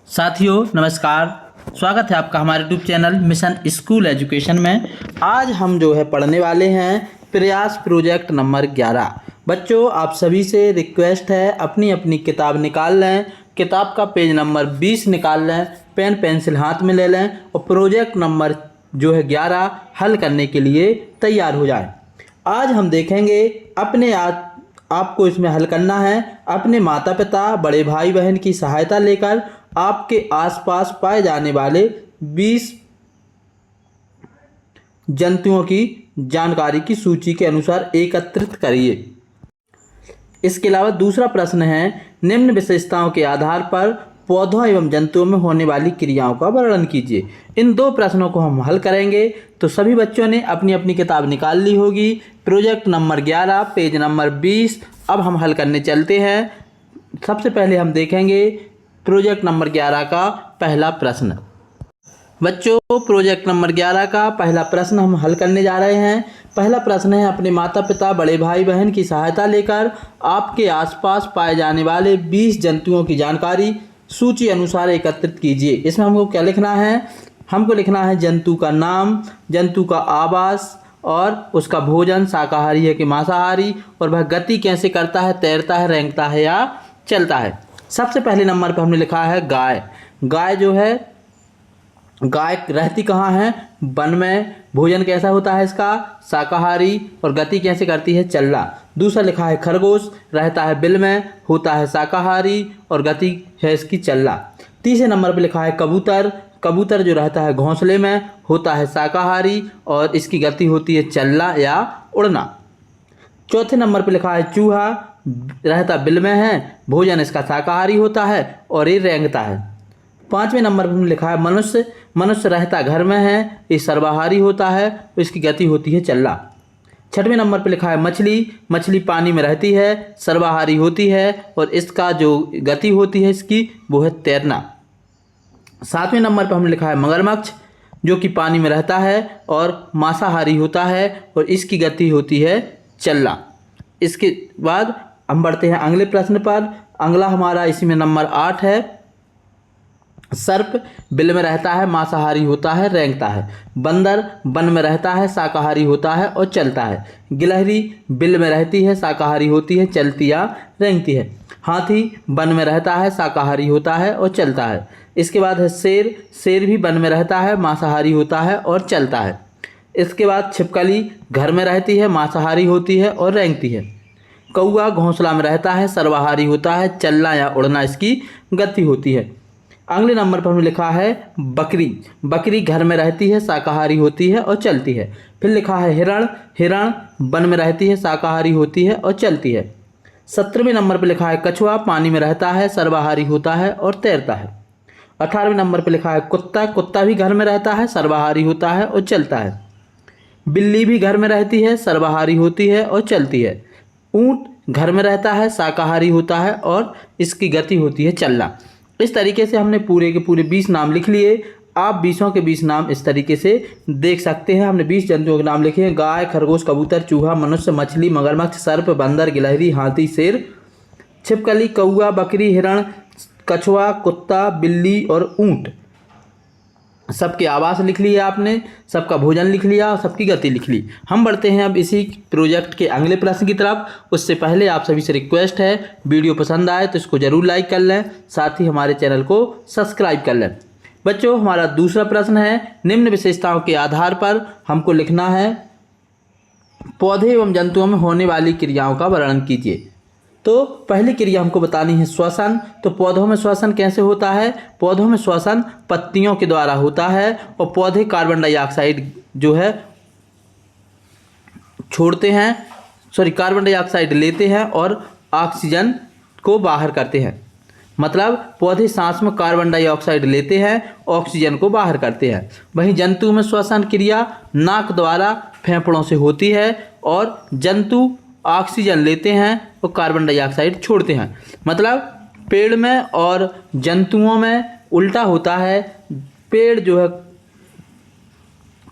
साथियों नमस्कार। स्वागत है आपका हमारे YouTube channel mission school education में। आज हम पढ़ने वाले हैं प्रयास प्रोजेक्ट नंबर 11। बच्चों आप सभी से रिक्वेस्ट है अपनी अपनी किताब निकाल लें, किताब का पेज नंबर 20 निकाल लें, पेन पेंसिल हाथ में ले लें और प्रोजेक्ट नंबर 11 हल करने के लिए तैयार हो जाएं। आज हम देखेंगे आपको इसमें हल करना है अपने माता पिता बड़े भाई बहन की सहायता लेकर आपके आसपास पाए जाने वाले 20 जंतुओं की जानकारी की सूची के अनुसार एकत्रित करिए। इसके अलावा दूसरा प्रश्न है निम्न विशेषताओं के आधार पर पौधों एवं जंतुओं में होने वाली क्रियाओं का वर्णन कीजिए। इन दो प्रश्नों को हम हल करेंगे। तो सभी बच्चों ने अपनी अपनी किताब निकाल ली होगी। Project number 11 page number 20। अब हम हल करने चलते हैं। सबसे पहले हम देखेंगे प्रोजेक्ट नंबर 11 का पहला प्रश्न। बच्चों प्रोजेक्ट नंबर 11 का पहला प्रश्न हम हल करने जा रहे हैं। पहला प्रश्न है अपने माता पिता बड़े भाई बहन की सहायता लेकर आपके आसपास पाए जाने वाले 20 जंतुओं की जानकारी सूची अनुसार एकत्रित कीजिए। इसमें हमको क्या लिखना है? हमको लिखना है जंतु का नाम, जंतु का आवास और उसका भोजन शाकाहारी है कि मांसाहारी, और वह गति कैसे करता है, तैरता है, रेंगता है या चलता है। सबसे पहले नंबर पर हमने लिखा है गाय। गाय रहती कहाँ है? वन में। भोजन कैसा होता है इसका? शाकाहारी, और गति कैसे करती है? चलना। दूसरा लिखा है खरगोश, रहता है बिल में, होता है शाकाहारी और गति है इसकी चलना। तीसरे नंबर पर लिखा है कबूतर। कबूतर जो रहता है घोंसले में, होता है शाकाहारी और इसकी गति होती है चलना या उड़ना। चौथे नंबर पर लिखा है चूहा, रहता बिल में है, भोजन इसका शाकाहारी होता है और ये रेंगता है। पांचवें नंबर पर लिखा है मनुष्य। मनुष्य रहता घर में है, ये सर्वाहारी होता है, इसकी गति होती है चलना। छठवें नंबर पर लिखा है मछली। मछली पानी में रहती है, सर्वाहारी होती है और इसका जो गति होती है इसकी वो है तैरना। सातवें नंबर पर हमने लिखा है मगरमच्छ, जो कि पानी में रहता है और मांसाहारी होता है और इसकी गति होती है चलना। इसके बाद हम बढ़ते हैं अगले प्रश्न पर। अगला हमारा इसी में नंबर 8 है। सर्प बिल में रहता है, मांसाहारी होता है, रेंगता है। बंदर वन में रहता है, शाकाहारी होता है और चलता है। गिलहरी बिल में रहती है, शाकाहारी होती है, चलती या रेंगती है। हाथी वन में रहता है, शाकाहारी होता है और चलता है। इसके बाद है शेर। शेर भी वन में रहता है, मांसाहारी होता है और चलता है। इसके बाद छिपकली घर में रहती है, मांसाहारी होती है और रेंगती है। कौआ घोंसला में रहता है, सर्वाहारी होता है, चलना या उड़ना इसकी गति होती है। अगले नंबर पर हमने लिखा है बकरी। बकरी घर में रहती है, शाकाहारी होती है और चलती है। फिर लिखा है हिरण। हिरण वन में रहती है, शाकाहारी होती है और चलती है। 17वें नंबर पर लिखा है कछुआ, पानी में रहता है, सर्वाहारी होता है और तैरता है। 18वें नंबर पर लिखा है कुत्ता। कुत्ता भी घर में रहता है, सर्वाहारी होता है और चलता है। बिल्ली भी घर में रहती है, सर्वाहारी होती है और चलती है। ऊंट घर में रहता है, शाकाहारी होता है और इसकी गति होती है चलना। इस तरीके से हमने पूरे के पूरे 20 नाम लिख लिए। आप 20 के 20 नाम इस तरीके से देख सकते हैं। हमने 20 जंतुओं के नाम लिखे हैं: गाय, खरगोश, कबूतर, चूहा, मनुष्य, मछली, मगरमच्छ, सर्प, बंदर, गिलहरी, हाथी, शेर, छिपकली, कौआ, बकरी, हिरण, कछुआ, कुत्ता, बिल्ली और ऊंट। सबके आवास लिख लिया आपने, सबका भोजन लिख लिया और सबकी गति लिख ली। हम बढ़ते हैं अब इसी प्रोजेक्ट के अगले प्रश्न की तरफ। उससे पहले आप सभी से रिक्वेस्ट है, वीडियो पसंद आए तो इसको जरूर लाइक कर लें, साथ ही हमारे चैनल को सब्सक्राइब कर लें। बच्चों हमारा दूसरा प्रश्न है निम्न विशेषताओं के आधार पर हमको लिखना है पौधे एवं जंतुओं में होने वाली क्रियाओं का वर्णन कीजिए। तो पहली क्रिया हमको बतानी है श्वसन। तो पौधों में श्वसन कैसे होता है? पौधों में श्वसन पत्तियों के द्वारा होता है और पौधे कार्बन डाइऑक्साइड कार्बन डाइऑक्साइड लेते हैं और ऑक्सीजन को बाहर करते हैं। मतलब पौधे सांस में कार्बन डाइऑक्साइड लेते हैं, ऑक्सीजन को बाहर करते हैं। वहीं जंतु में श्वसन क्रिया नाक द्वारा फेफड़ों से होती है और जंतु ऑक्सीजन लेते हैं और कार्बन डाइऑक्साइड छोड़ते हैं। मतलब पेड़ में और जंतुओं में उल्टा होता है। पेड़ जो है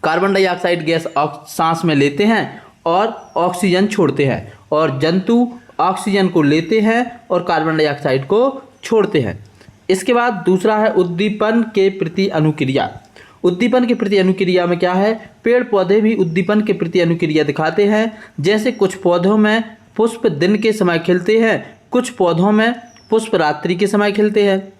कार्बन डाइऑक्साइड गैस सांस में लेते हैं और ऑक्सीजन छोड़ते हैं, और जंतु ऑक्सीजन को लेते हैं और कार्बन डाइऑक्साइड को छोड़ते हैं। इसके बाद दूसरा है उद्दीपन के प्रति अनुक्रिया। उद्दीपन के प्रति अनुक्रिया में क्या है, पेड़ पौधे भी उद्दीपन के प्रति अनुक्रिया दिखाते हैं। जैसे कुछ पौधों में पुष्प दिन के समय खिलते हैं, कुछ पौधों में पुष्प रात्रि के समय खिलते हैं।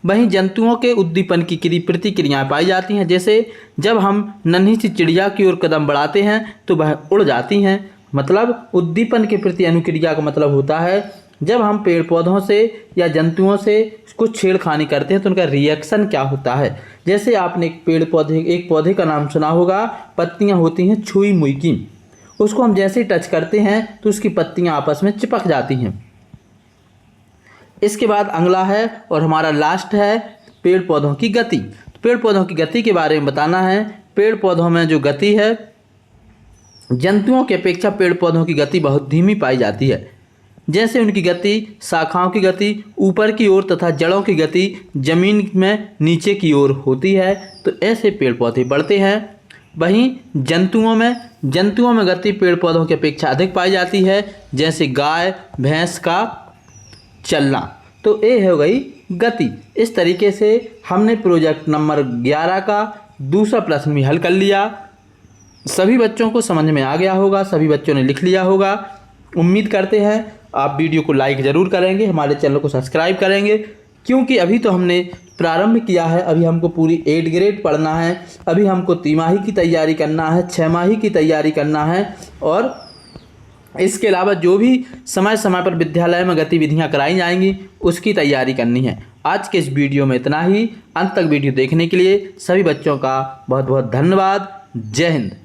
वहीं जंतुओं के उद्दीपन की प्रतिक्रियाएं पाई जाती हैं। जैसे जब हम नन्ही सी चिड़िया की ओर कदम बढ़ाते हैं तो वह उड़ जाती हैं। मतलब उद्दीपन के प्रति अनुक्रिया का मतलब होता है जब हम पेड़ पौधों से या जंतुओं से कुछ छेड़खानी करते हैं तो उनका रिएक्शन क्या होता है। जैसे आपने एक पौधे का नाम सुना होगा, पत्तियां होती हैं छुई मुई की। उसको हम जैसे ही टच करते हैं तो उसकी पत्तियां आपस में चिपक जाती हैं। इसके बाद अगला है और हमारा लास्ट है पेड़ पौधों की गति। तो पेड़ पौधों की गति के बारे में बताना है। पेड़ पौधों में जो गति है, जंतुओं की अपेक्षा पेड़ पौधों की गति बहुत धीमी पाई जाती है। जैसे उनकी गति, शाखाओं की गति ऊपर की ओर तथा जड़ों की गति जमीन में नीचे की ओर होती है। तो ऐसे पेड़ पौधे बढ़ते हैं। वहीं जंतुओं में गति पेड़ पौधों की अपेक्षा अधिक पाई जाती है। जैसे गाय भैंस का चलना। तो ये हो गई गति। इस तरीके से हमने प्रोजेक्ट नंबर 11 का दूसरा प्रश्न भी हल कर लिया। सभी बच्चों को समझ में आ गया होगा, सभी बच्चों ने लिख लिया होगा। उम्मीद करते हैं आप वीडियो को लाइक ज़रूर करेंगे, हमारे चैनल को सब्सक्राइब करेंगे, क्योंकि अभी तो हमने प्रारंभ किया है। अभी हमको पूरी 8 ग्रेड पढ़ना है, अभी हमको तिमाही की तैयारी करना है, 6 माही की तैयारी करना है और इसके अलावा जो भी समय समय पर विद्यालय में गतिविधियां कराई जाएंगी उसकी तैयारी करनी है। आज के इस वीडियो में इतना ही। अंत तक वीडियो देखने के लिए सभी बच्चों का बहुत बहुत धन्यवाद। जय हिंद।